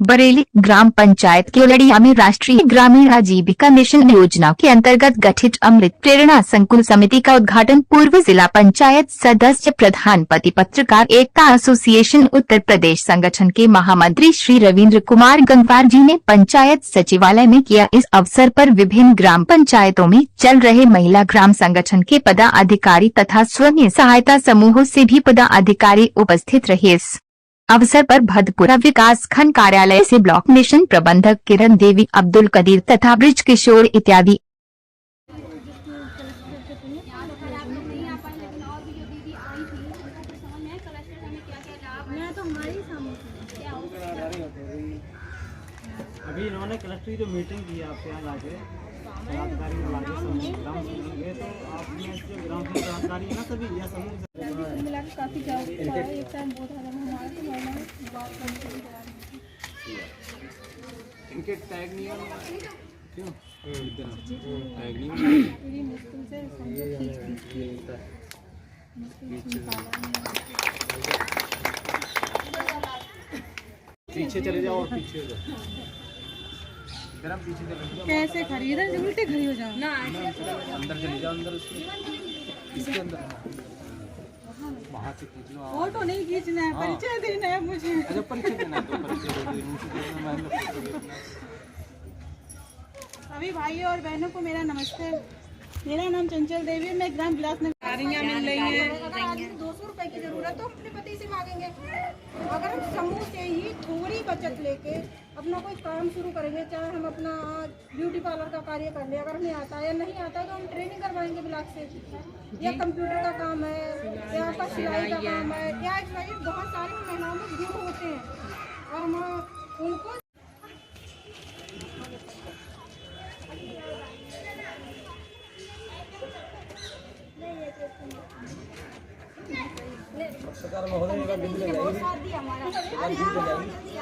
बरेली ग्राम पंचायत केवड़िया में राष्ट्रीय ग्रामीण आजीविका मिशन योजना के अंतर्गत गठित अमृत प्रेरणा संकुल समिति का उद्घाटन पूर्व जिला पंचायत सदस्य प्रधान पति पत्रकार एकता एसोसिएशन उत्तर प्रदेश संगठन के महामंत्री श्री रविंद्र कुमार गंगवार जी ने पंचायत सचिवालय में किया। इस अवसर पर विभिन्न ग्राम पंचायतों में चल रहे महिला ग्राम संगठन के पदाधिकारी तथा स्वयं सहायता समूहों से भी पदाधिकारी उपस्थित रहे। इस अवसर पर भदपुरा विकास खंड कार्यालय से ब्लॉक मिशन प्रबंधक किरण देवी, अब्दुल कदीर तथा ब्रिज किशोर इत्यादि। अभी इन्होंने क्लस्टर की जो मीटिंग की है आपके यहाँ लाके पदाधिकारी ग्राम गए, तो आपने जो ग्राम के पदाधिकारी है ना सभी या समूह काफी जागरूकता है। एक टाइम बहुत हमारा तो बात करते हैं इनके टैग नहीं है क्यों टैग नहीं बड़ी मुश्किल से पीछे चले जाओ और पीछे हो जाओ, पीछे चले जाओ। कैसे खरीदा उल्टे खड़ी हो जाओ ना, अंदर चले जाओ, अंदर इसके अंदर वहाँ से खींच लो। फोटो नहीं खींचना है, परिचय देना है मुझे। अच्छा परिचय देना है तो परिचय सभी भाइयों और बहनों को मेरा नमस्ते। मेरा नाम चंचल देवी है, मैं ग्राम विलासनगर। गाड़ियाँ मिल रही हैं। 200 रुपए की जरूरत तो अपने पति से मांगेंगे। अगर हम समूह से ही थोड़ी बचत लेके अपना कोई काम शुरू करेंगे, चाहे हम अपना ब्यूटी पार्लर का कार्य कर ले, अगर हमें आता है या नहीं आता है तो हम ट्रेनिंग करवाएंगे ब्लॉक से, या कंप्यूटर का काम है, या आपका सिलाई का काम है, या बहुत सारी महिलाओं में गुण होते हैं और हम उनको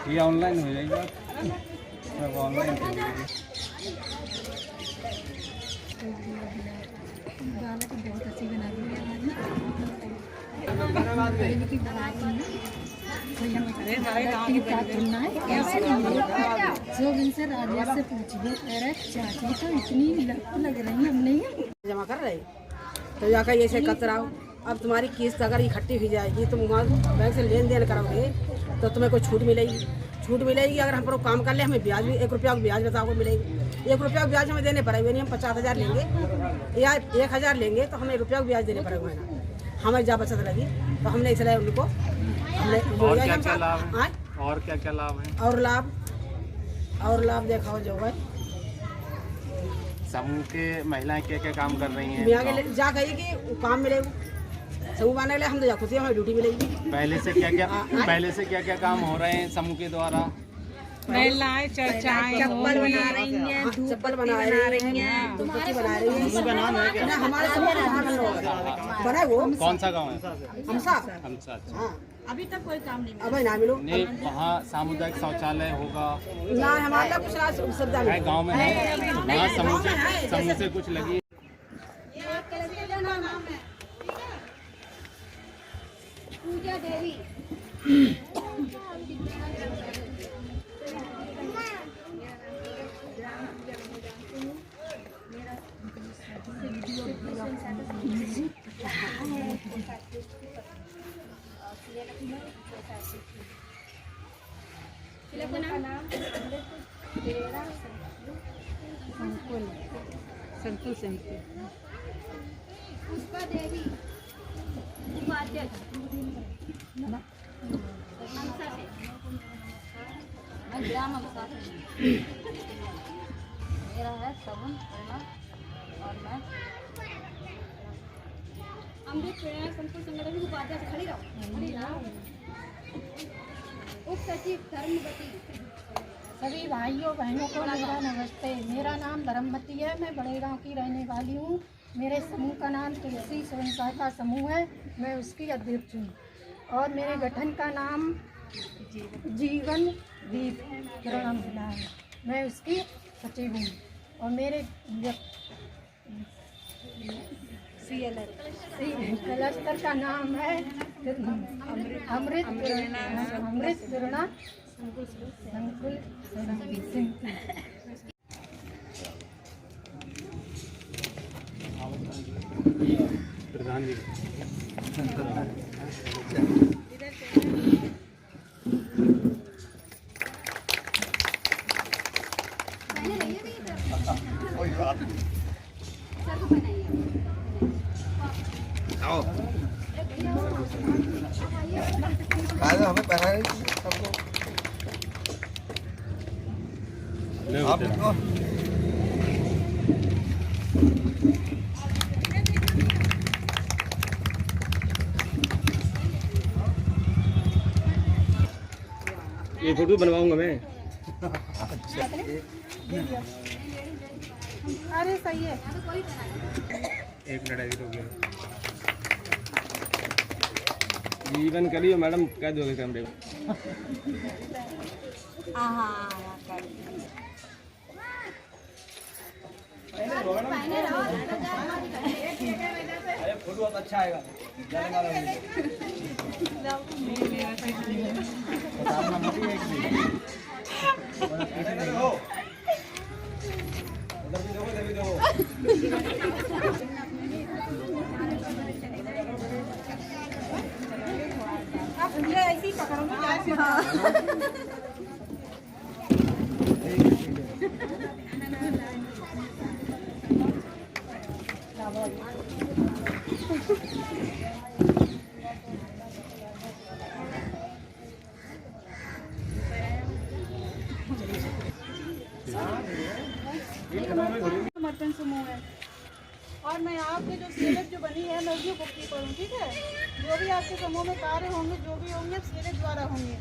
ये ऑनलाइन हो जाएगी, ऑनलाइन बहुत अच्छी बना दी जो इनसे राजेश से पूछिए, अरे चाची तो इतनी लग रही हम नहीं जमा कर रहे तो जाकर ये से कतराओ। अब तुम्हारी किस्त अगर इकट्ठी हो जाएगी, तुम वहाँ बैंक से लेन देन करोगे तो तुम्हें कोई छूट मिलेगी। छूट मिलेगी अगर हम पर काम कर ले, हमें ब्याज भी 1 रुपया ब्याज बताओ मिलेगी। 1 रुपया ब्याज हमें देने पड़ेगा, नहीं हम 50,000 लेंगे या 1,000 लेंगे तो हमें रुपया ब्याज देने पड़ेगा ना। हमें जहाँ बचत लगी तो हमने इसलिए उनको हमने और क्या लाभ है? और क्या लाभ है? और लाभ देखा जो है समूह के महिलाएं क्या क्या काम कर रही हैं? जा कही कि काम मिलेगा समूह बनाने के लिए, हम तो जा खुद ही हमें ड्यूटी मिलेगी। पहले से क्या क्या काम हो रहे हैं समूह के द्वारा? महिलाएं चर्चाएं चप्पल बना रही हैं, चप्पल बना रही हैं, धूपबत्ती बना रही हैं। हमारे समूह बना वो कौन सा गाँव है? हमसा। हाँ अभी तक कोई काम नहीं अब ना मिलो नहीं, वहाँ सामुदायिक शौचालय होगा ना, हमारा कुछ सुविधा है गाँव में है, वहाँ समूह से कुछ लगी। पूजा देवी संकुल समिति। पुष्पा देवी उपाध्यक्ष ग्राम मेरा है सवन और मैं अमृत प्रेरणा संकुल संगठन की उपाध्यक्ष। खड़ी रहो। उप सचिव धर्मवती। सभी भाइयों बहनों को मेरा नमस्ते। मेरा नाम धर्मवती है, मैं बड़े गांव की रहने वाली हूँ। मेरे समूह का नाम तुलसी स्वयं सहायता समूह है, मैं उसकी अध्यक्ष हूँ। और मेरे गठन का नाम जीवन दीप प्रेरणा मिला है, मैं उसकी सचिव हूँ। और मेरे क्लस्टर का नाम है अमृत प्रेरणा प्रधान जी आओ हमें पहना नहीं सबको आप देखो ये फोटो बनवाऊंगा मैं। अरे सही है। एक मिनट हो गया। जीवन करिए मैडम, कह दोगे कैमरे में। अरे फोटो बहुत अच्छा आएगा। आप ऐसे ही पकड़ोगे। समर्पण समूह है और मैं आपके जो सीएलएफ जो बनी है मैं उसकी बुक कीपर हूँ, ठीक है। जो भी आपके समूह में कार्य होंगे, जो भी होंगे सीएलएफ द्वारा होंगे,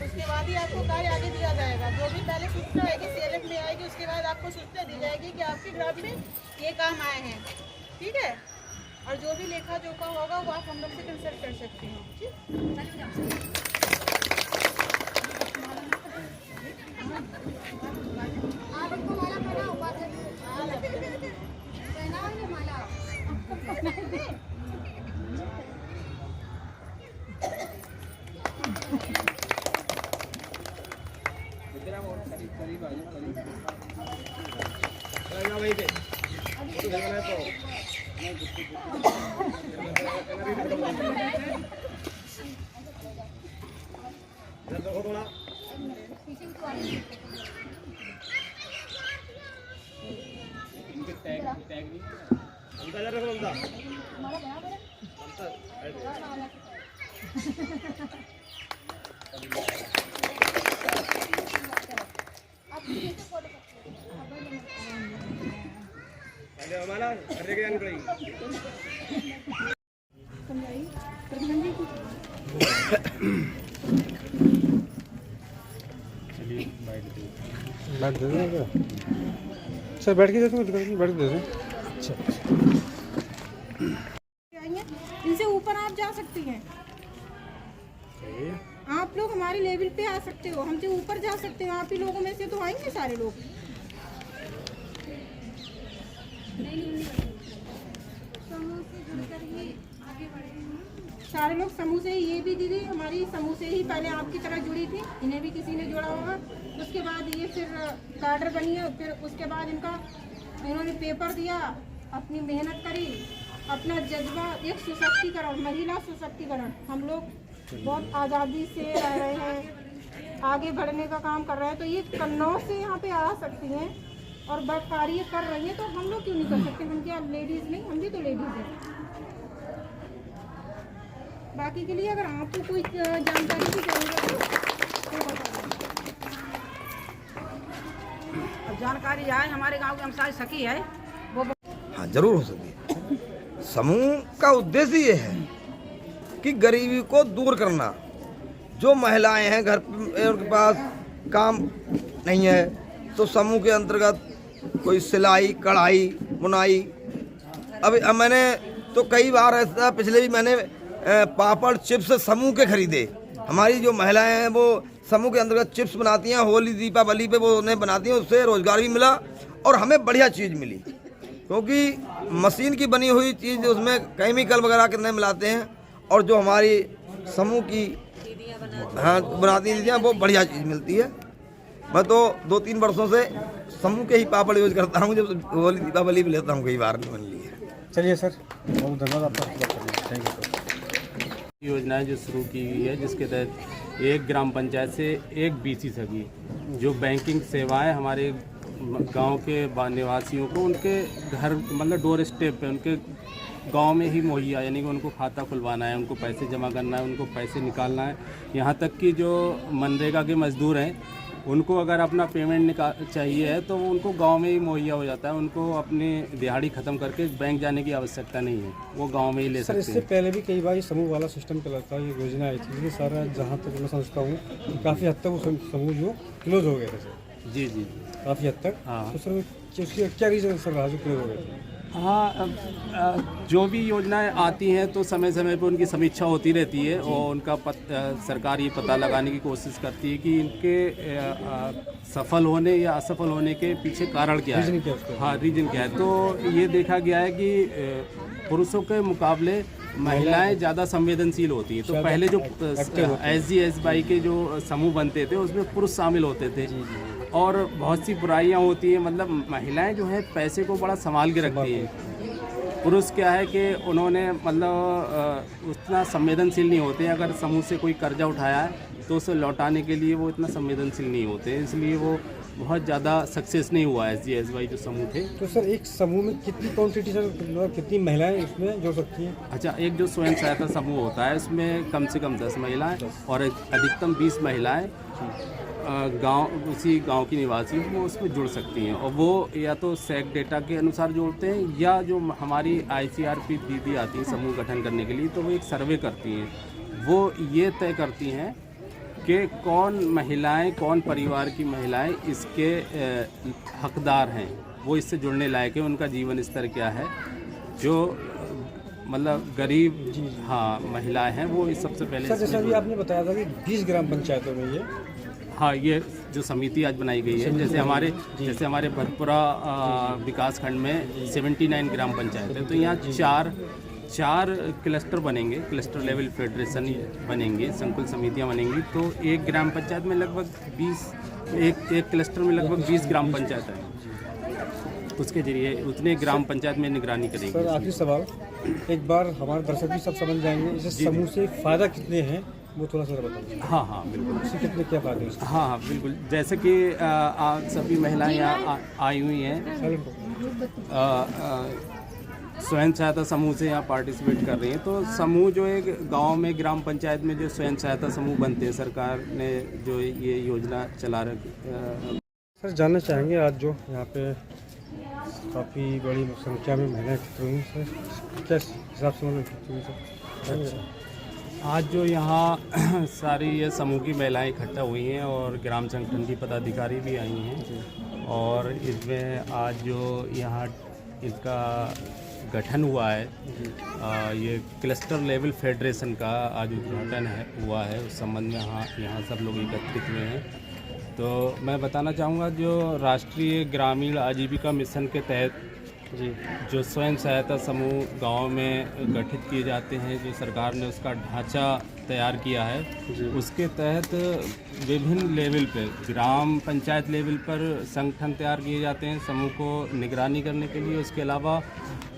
उसके बाद ही आपको कार्य आगे दिया जाएगा। जो भी पहले सूचना आएगी सीएलएफ में आएगी, उसके बाद आपको सूचना दी जाएगी कि आपके ग्राम में ये काम आए हैं, ठीक है। और जो भी लेखा जोखा होगा वो आप हम लोग से कंसल्ट कर सकते हैं, ठीक। बैठ दे क्या सर, बैठ के जाते हैं, बैठ दे। अच्छा, इनसे ऊपर आप जा सकती हैं, आप लोग हमारे लेवल पे आ सकते हो, हमसे ऊपर जा सकते हो। आप ही लोगों में से तो आएंगे सारे लोग। सारे लोग समूह से ही, ये भी दीदी हमारी समूह से ही पहले आपकी तरह जुड़ी थी, इन्हें भी किसी ने जोड़ा होगा। उसके बाद ये फिर कार्डर बनी है, फिर उसके बाद इन्होंने पेपर दिया, अपनी मेहनत करी, अपना जज्बा, एक सशक्तिकरण, महिला सशक्तिकरण। हम लोग बहुत आज़ादी से रह रहे हैं, आगे बढ़ने का काम कर रहे हैं, तो ये कन्नौज से यहाँ पे आ सकती हैं और बड़ा कार्य कर रही हैं, तो हम लोग क्यों नहीं कर सकते? हम क्या लेडीज़ नहीं, हम भी तो लेडीज़ हैं। बाकी के लिए अगर आपको कोई जानकारी की जरूरत है तो बता दें। अब जानकारी आए हमारे गांव के हमसाय सखी है वो। हाँ जरूर हो सकती है। समूह का उद्देश्य ये है कि गरीबी को दूर करना। जो महिलाएं हैं घर के पास काम नहीं है तो समूह के अंतर्गत कोई सिलाई, कढ़ाई, बुनाई। अब मैंने तो कई बार ऐसा, पिछले भी मैंने पापड़, चिप्स समूह के खरीदे। हमारी जो महिलाएं हैं वो समूह के अंतर्गत चिप्स बनाती हैं, होली दीपावली पे वो उन्हें बनाती हैं, उससे रोजगार भी मिला और हमें बढ़िया चीज़ मिली। क्योंकि मशीन की बनी हुई चीज़ उसमें केमिकल वगैरह कितने मिलाते हैं, और जो हमारी समूह की हाँ बनाती दीदियाँ वो बढ़िया चीज़ मिलती है। मैं तो 2-3 वर्षों से समूह के ही पापड़ यूज करता हूँ, जब होली दीपावली भी लेता हूँ कई बार बन ली है। चलिए सर, बहुत धन्यवाद आपका। Thank you. योजनाएं जो शुरू की गई है, जिसके तहत एक ग्राम पंचायत से एक बीसी सगी जो बैंकिंग सेवाएं हमारे गांव के निवासियों को उनके घर मतलब डोर स्टेप पे उनके गांव में ही मुहैया, यानी कि उनको खाता खुलवाना है, उनको पैसे जमा करना है, उनको पैसे निकालना है। यहाँ तक कि जो मनरेगा के मजदूर हैं उनको अगर अपना पेमेंट चाहिए है तो उनको गांव में ही मुहैया हो जाता है। उनको अपनी दिहाड़ी ख़त्म करके बैंक जाने की आवश्यकता नहीं है, वो गांव में ही ले सकते हैं। सर, इससे पहले भी कई बार ये समूह वाला सिस्टम चला था, ये योजना आई थी, लेकिन सर जहाँ तक मैं समझता हूँ काफ़ी हद तक वो समूह जो क्लोज हो गए थे सर। जी जी, काफ़ी हद तक। हाँ। तो सर उसकी क्या रीज़न सर रहा जो क्लोज हो गए थे? हाँ, जो भी योजनाएं आती हैं तो समय समय पर उनकी समीक्षा होती रहती है और उनका सरकार ये पता लगाने की कोशिश करती है कि इनके सफल होने या असफल होने के पीछे कारण क्या है। हाँ, रीजन क्या है। तो ये देखा गया है कि पुरुषों के मुकाबले महिलाएं ज़्यादा संवेदनशील होती हैं। तो पहले जो SG/SY के जो समूह बनते थे उसमें पुरुष शामिल होते थे और बहुत सी बुराइयां होती हैं, मतलब महिलाएं जो है पैसे को बड़ा संभाल के रखती हैं। पुरुष क्या है कि उन्होंने मतलब उतना संवेदनशील नहीं होते। अगर समूह से कोई कर्जा उठाया है तो उसे लौटाने के लिए वो इतना संवेदनशील नहीं होते, इसलिए वो बहुत ज़्यादा सक्सेस नहीं हुआ SG/SY जो समूह थे। तो सर एक समूह में कितनी क्वांटिटी सर, कितनी महिलाएं इसमें जुड़ सकती हैं? अच्छा, एक जो स्वयं सहायता समूह होता है उसमें कम से कम 10 महिलाएं और अधिकतम 20 महिलाएं उसी गांव की निवासी वो उसमें जुड़ सकती हैं। और वो या तो सैक डेटा के अनुसार जोड़ते हैं या जो हमारी ICRP दीदी आती है समूह गठन करने के लिए, तो वो एक सर्वे करती हैं। वो ये तय करती हैं कि कौन महिलाएं, कौन परिवार की महिलाएं इसके हकदार हैं, वो इससे जुड़ने लायक है, उनका जीवन स्तर क्या है। जो मतलब गरीब हाँ महिलाएं हैं वो इस सबसे पहले। सर जैसा भी आपने बताया था कि 20 ग्राम पंचायतों में ये हाँ, ये जो समिति आज बनाई गई है, जैसे हमारे भतपुरा विकास खंड में 79 ग्राम पंचायत है, तो यहाँ चार क्लस्टर बनेंगे, क्लस्टर लेवल फेडरेशन बनेंगे, संकुल समितियाँ बनेंगी। तो एक ग्राम पंचायत में लगभग एक क्लस्टर में लगभग 20 ग्राम पंचायत है, उसके जरिए उतने ग्राम पंचायत में निगरानी करेंगे। सर आखिरी सवाल, एक बार हमारे दर्शक भी सब समझ जाएंगे इसे समूह से फ़ायदा कितने हैं वो थोड़ा सा बताइए। हाँ बिल्कुल, इससे कितने क्या फ़ायदे हैं? हाँ बिल्कुल, जैसे कि सभी महिलाएं यहाँ आई हुई हैं, स्वयं सहायता समूह से यहाँ पार्टिसिपेट कर रही हैं। तो समूह जो एक गांव में ग्राम पंचायत में जो स्वयं सहायता समूह बनते हैं, सरकार ने जो ये योजना चला रखी। सर जानना चाहेंगे आज जो यहाँ पे काफ़ी बड़ी संख्या में महिलाएं एकत्र हुई, सर क्या हिसाब से एकत्र हुई सर? आज जो यहाँ सारी ये समूह की महिलाएं इकट्ठा हुई हैं और ग्राम संगठन की पदाधिकारी भी आई हैं, और इसमें आज जो यहाँ इसका गठन हुआ है, ये क्लस्टर लेवल फेडरेशन का आज उद्घाटन हुआ है, उस संबंध में यहाँ सब लोग एकत्रित हुए हैं। तो मैं बताना चाहूँगा जो राष्ट्रीय ग्रामीण आजीविका मिशन के तहत जो स्वयं सहायता समूह गांव में गठित किए जाते हैं, जो सरकार ने उसका ढांचा तैयार किया है, उसके तहत विभिन्न लेवल पर ग्राम पंचायत लेवल पर संगठन तैयार किए जाते हैं समूह को निगरानी करने के लिए। उसके अलावा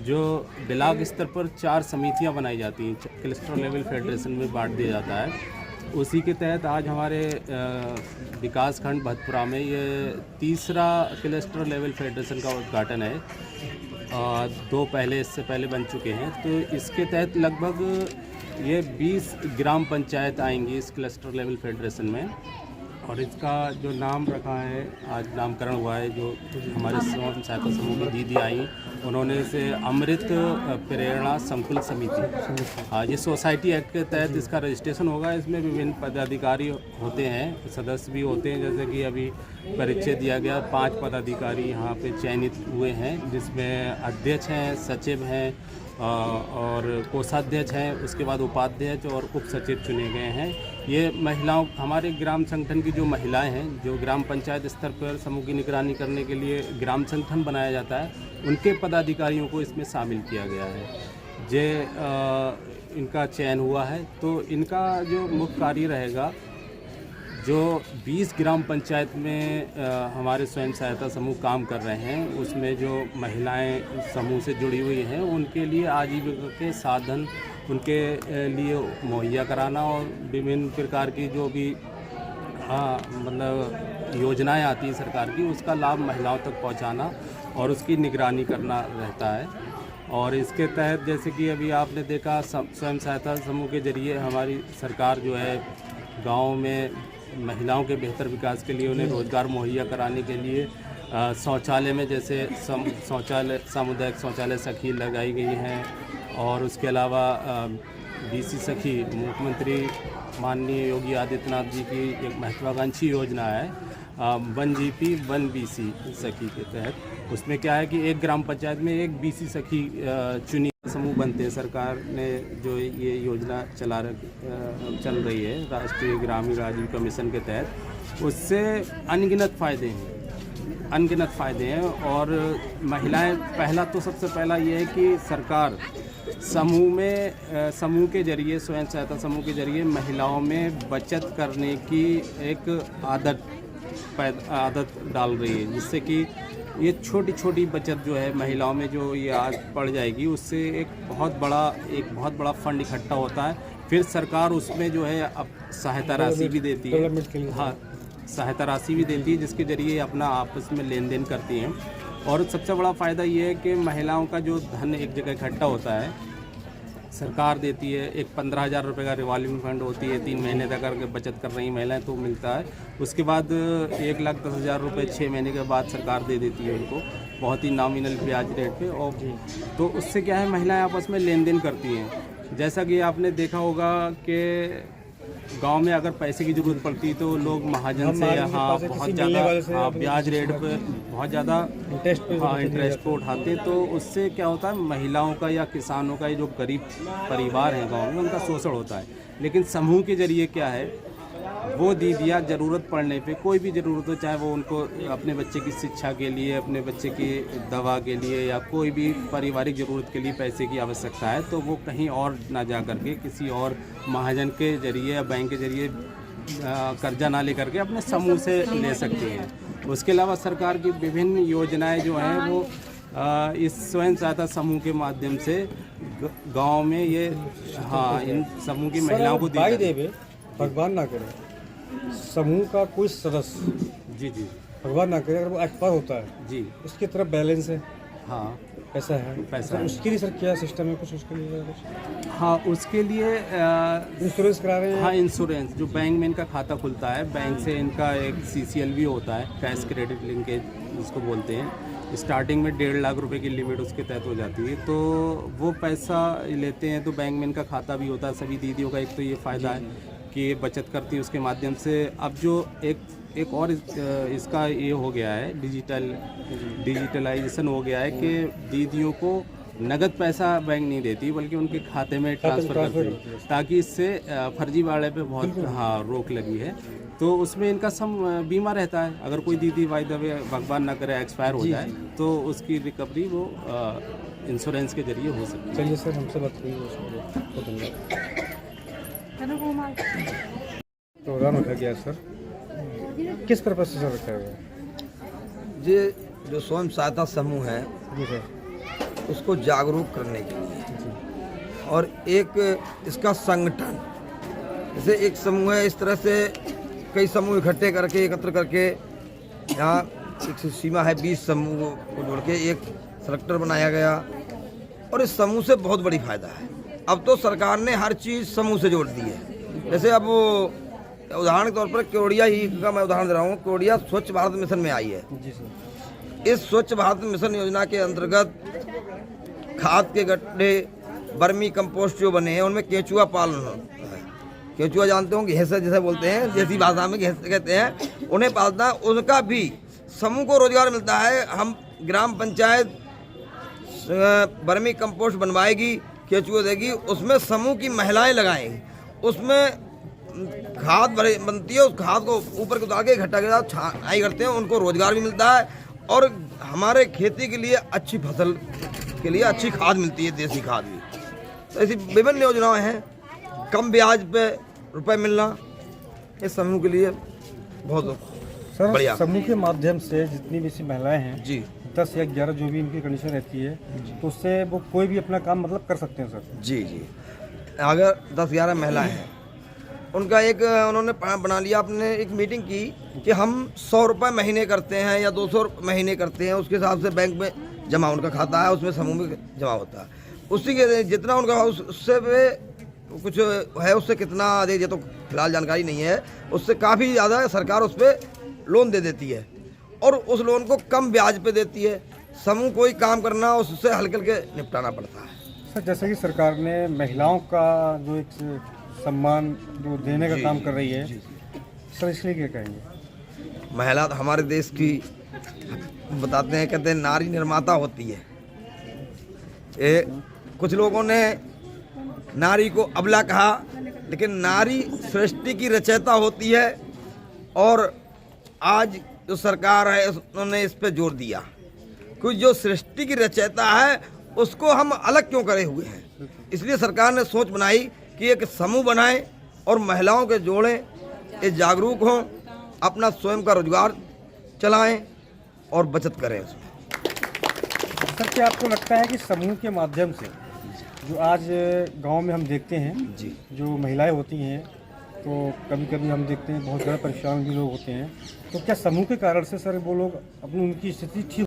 जो ब्लॉक स्तर पर 4 समितियां बनाई जाती हैं, क्लस्टर लेवल फेडरेशन में बांट दिया जाता है। उसी के तहत आज हमारे विकास खंड भतपुरा में ये 3रा क्लस्टर लेवल फेडरेशन का उद्घाटन है। 2 पहले इससे पहले बन चुके हैं। तो इसके तहत लगभग ये 20 ग्राम पंचायत आएंगी इस क्लस्टर लेवल फेडरेशन में, और इसका जो नाम रखा है, आज नामकरण हुआ है, जो हमारे स्वयं सहायता समूह की दीदी आई उन्होंने इसे अमृत प्रेरणा संकुल समिति, हाँ, ये सोसाइटी एक्ट के तहत इसका रजिस्ट्रेशन होगा। इसमें विभिन्न पदाधिकारी होते हैं, सदस्य भी होते हैं, जैसे कि अभी परिचय दिया गया 5 पदाधिकारी यहाँ पे चयनित हुए हैं, जिसमें अध्यक्ष हैं, सचिव हैं और कोषाध्यक्ष हैं, उसके बाद उपाध्यक्ष और उप सचिव चुने गए हैं। ये महिलाओं, हमारे ग्राम संगठन की जो महिलाएं हैं, जो ग्राम पंचायत स्तर पर समूह की निगरानी करने के लिए ग्राम संगठन बनाया जाता है, उनके पदाधिकारियों को इसमें शामिल किया गया है। जे इनका चयन हुआ है। तो इनका जो मुख्य कार्य रहेगा, जो 20 ग्राम पंचायत में हमारे स्वयं सहायता समूह काम कर रहे हैं, उसमें जो महिलाएं समूह से जुड़ी हुई हैं उनके लिए आजीविका के साधन उनके लिए मुहैया कराना और विभिन्न प्रकार की जो भी मतलब योजनाएं आती हैं सरकार की, उसका लाभ महिलाओं तक पहुंचाना और उसकी निगरानी करना रहता है। और इसके तहत जैसे कि अभी आपने देखा, स्वयं सहायता समूह के जरिए हमारी सरकार जो है गाँव में महिलाओं के बेहतर विकास के लिए उन्हें रोज़गार मुहैया कराने के लिए शौचालय में जैसे शौचालय सामुदायिक शौचालय सखी लगाई गई हैं। और उसके अलावा बीसी सखी मुख्यमंत्री माननीय योगी आदित्यनाथ जी की एक महत्वाकांक्षी योजना है 1GP 1BC सखी के तहत। उसमें क्या है कि एक ग्राम पंचायत में एक BC सखी चुनी समूह बनते हैं। सरकार ने जो ये योजना चल रही है राष्ट्रीय ग्रामीण आजीविका मिशन के तहत, उससे अनगिनत फ़ायदे हैं। और महिलाएं, पहला तो सबसे पहला ये है कि सरकार समूह के जरिए, स्वयं सहायता समूह के जरिए महिलाओं में बचत करने की एक आदत डाल रही है, जिससे कि ये छोटी छोटी बचत जो है महिलाओं में जो ये आज पड़ जाएगी, उससे एक बहुत बड़ा फंड इकट्ठा होता है। फिर सरकार उसमें जो है अब सहायता राशि भी देती है। हाँ, सहायता राशि भी देती है, जिसके जरिए अपना आपस में लेन देन करती हैं। और सबसे बड़ा फ़ायदा ये है कि महिलाओं का जो धन एक जगह इकट्ठा होता है, सरकार देती है। एक 15,000 रुपये का रिवॉल्विंग फंड होती है, 3 महीने तक अगर बचत कर रही महिलाएं तो मिलता है। उसके बाद 1,10,000 रुपये 6 महीने के बाद सरकार दे देती है उनको, बहुत ही नॉमिनल ब्याज रेट पे। और तो उससे क्या है, महिलाएं आपस में लेन देन करती हैं। जैसा कि आपने देखा होगा कि गांव में अगर पैसे की ज़रूरत पड़ती तो लोग महाजन से यहाँ बहुत ज़्यादा ब्याज रेट पे बहुत ज़्यादा इंटरेस्ट को उठाते हैं। तो उससे क्या होता है, महिलाओं का या किसानों का, ये जो गरीब परिवार हैं गांव में, उनका शोषण होता है। लेकिन समूह के जरिए क्या है, वो दीदियाँ ज़रूरत पड़ने पे, कोई भी ज़रूरत हो, चाहे वो उनको अपने बच्चे की शिक्षा के लिए, अपने बच्चे की दवा के लिए या कोई भी पारिवारिक ज़रूरत के लिए पैसे की आवश्यकता है, तो वो कहीं और ना जा करके किसी और महाजन के जरिए या बैंक के जरिए कर्जा ना ले करके अपने समूह से ले सकते हैं। उसके अलावा सरकार की विभिन्न योजनाएं जो हैं वो इस स्वयं सहायता समूह के माध्यम से गाँव में ये इन समूह की महिलाओं को दी। भगवान ना करे समूह का कोई सदस्य जी भगवान ना करे अगर वो एक्सपायर होता है जी, उसकी तरफ बैलेंस है, हाँ पैसा है, उसके लिए सर क्या सिस्टम है कुछ उसके लिए? हाँ, उसके लिए इंश्योरेंस करा रहे हैं। हाँ, इंश्योरेंस जो बैंक में इनका खाता खुलता है, बैंक से इनका एक CCL भी होता है, कैश क्रेडिट लिंकेज जिसको बोलते हैं। स्टार्टिंग में 1.5 लाख रुपए की लिमिट उसके तहत हो जाती है, तो वो पैसा लेते हैं तो बैंक में इनका खाता भी होता है। सभी दीदियों का एक तो ये फ़ायदा है कि बचत करती है उसके माध्यम से। अब जो एक और इसका ये हो गया है, डिजिटलाइजेशन हो गया है कि दीदियों को नगद पैसा बैंक नहीं देती बल्कि उनके खाते में ट्रांसफ़र करती है, ताकि इससे फर्जीवाड़े पे बहुत रोक लगी है। तो उसमें इनका बीमा रहता है। अगर कोई दीदी बाय द वे भगवान ना करे एक्सपायर हो जाए तो उसकी रिकवरी वो इंश्योरेंस के जरिए हो सकती है। चलिए सर, हमसे बात करिए। प्रोग्राम रखा गया सर, किस पर्पज से सर रखा गया? ये जो स्वयं सहायता समूह है जी सर, उसको जागरूक करने के लिए, और एक इसका संगठन, जैसे एक समूह है, इस तरह से कई समूह इकट्ठे करके एकत्र करके यहाँ एक सीमा है 20 समूह को जोड़ के एक सेलेक्टर बनाया गया, और इस समूह से बहुत बड़ी फायदा है। अब तो सरकार ने हर चीज़ समूह से जोड़ दी है। जैसे अब उदाहरण के तौर पर केवड़िया ही का मैं उदाहरण दे रहा हूँ, केवड़िया स्वच्छ भारत मिशन में आई है जी सर। इस स्वच्छ भारत मिशन योजना के अंतर्गत खाद के गड्ढे, वर्मी कंपोस्ट जो बने हैं उनमें केंचुआ पालन होता है। केंचुआ जानते होंगे, घेंसा जैसे बोलते हैं, देसी भाषा में घेंसा कहते हैं, उन्हें पालता है। उनका भी समूह को रोजगार मिलता है। हम ग्राम पंचायत वर्मी कंपोस्ट बनवाएगी, केंचुआ देगी, उसमें समूह की महिलाएं लगाएंगी, उसमें खाद बनती है, उस खाद को ऊपर उतार के इकट्ठा के साथ छाई करते हैं, उनको रोजगार भी मिलता है और हमारे खेती के लिए अच्छी फसल के लिए अच्छी खाद मिलती है, देसी खाद भी। तो ऐसी विभिन्न योजनाएं हैं। कम ब्याज पे रुपए मिलना इस समूह के लिए बहुत सर बढ़िया। समूह के माध्यम से जितनी भी ऐसी महिलाएं हैं जी 10 या 11 जो भी इनकी कंडीशन रहती है तो उससे वो कोई भी अपना काम मतलब कर सकते हैं सर। जी जी, अगर 10-11 महिलाएं हैं उनका एक उन्होंने बना लिया, अपने एक मीटिंग की कि हम 100 रुपये महीने करते हैं या 200 महीने करते हैं, उसके हिसाब से बैंक में जमा उनका खाता है, उसमें समूह में जमा होता है। उसी के जितना उनका उससे वे कुछ है, उससे कितना दे, ये तो फिलहाल जानकारी नहीं है, उससे काफ़ी ज़्यादा सरकार उस पर लोन दे देती है और उस लोन को कम ब्याज पे देती है। समूह कोई काम करना उससे हल्के हल्के निपटाना पड़ता है। सर जैसे कि सरकार ने महिलाओं का जो एक सम्मान जो देने का काम कर रही है, सर इसलिए क्या कहेंगे? महिला तो हमारे देश की बताते हैं, कहते हैं नारी निर्माता होती है। कुछ लोगों ने नारी को अबला कहा, लेकिन नारी सृष्टि की रचयिता होती है और आज जो सरकार है उन्होंने इस पे जोर दिया कि जो सृष्टि की रचयिता है उसको हम अलग क्यों करे हुए हैं। इसलिए सरकार ने सोच बनाई कि एक समूह बनाएं और महिलाओं के जोड़ें, ये जागरूक हों, अपना स्वयं का रोजगार चलाएं और बचत करें उसमें। सर क्या आपको लगता है कि समूह के माध्यम से जो आज गांव में हम देखते हैं जी, जो महिलाएं होती हैं तो कभी कभी हम देखते हैं बहुत ज़्यादा परेशान भी लोग होते हैं, तो क्या समूह के कारण से सर वो लोग अपनी उनकी स्थिति ठीक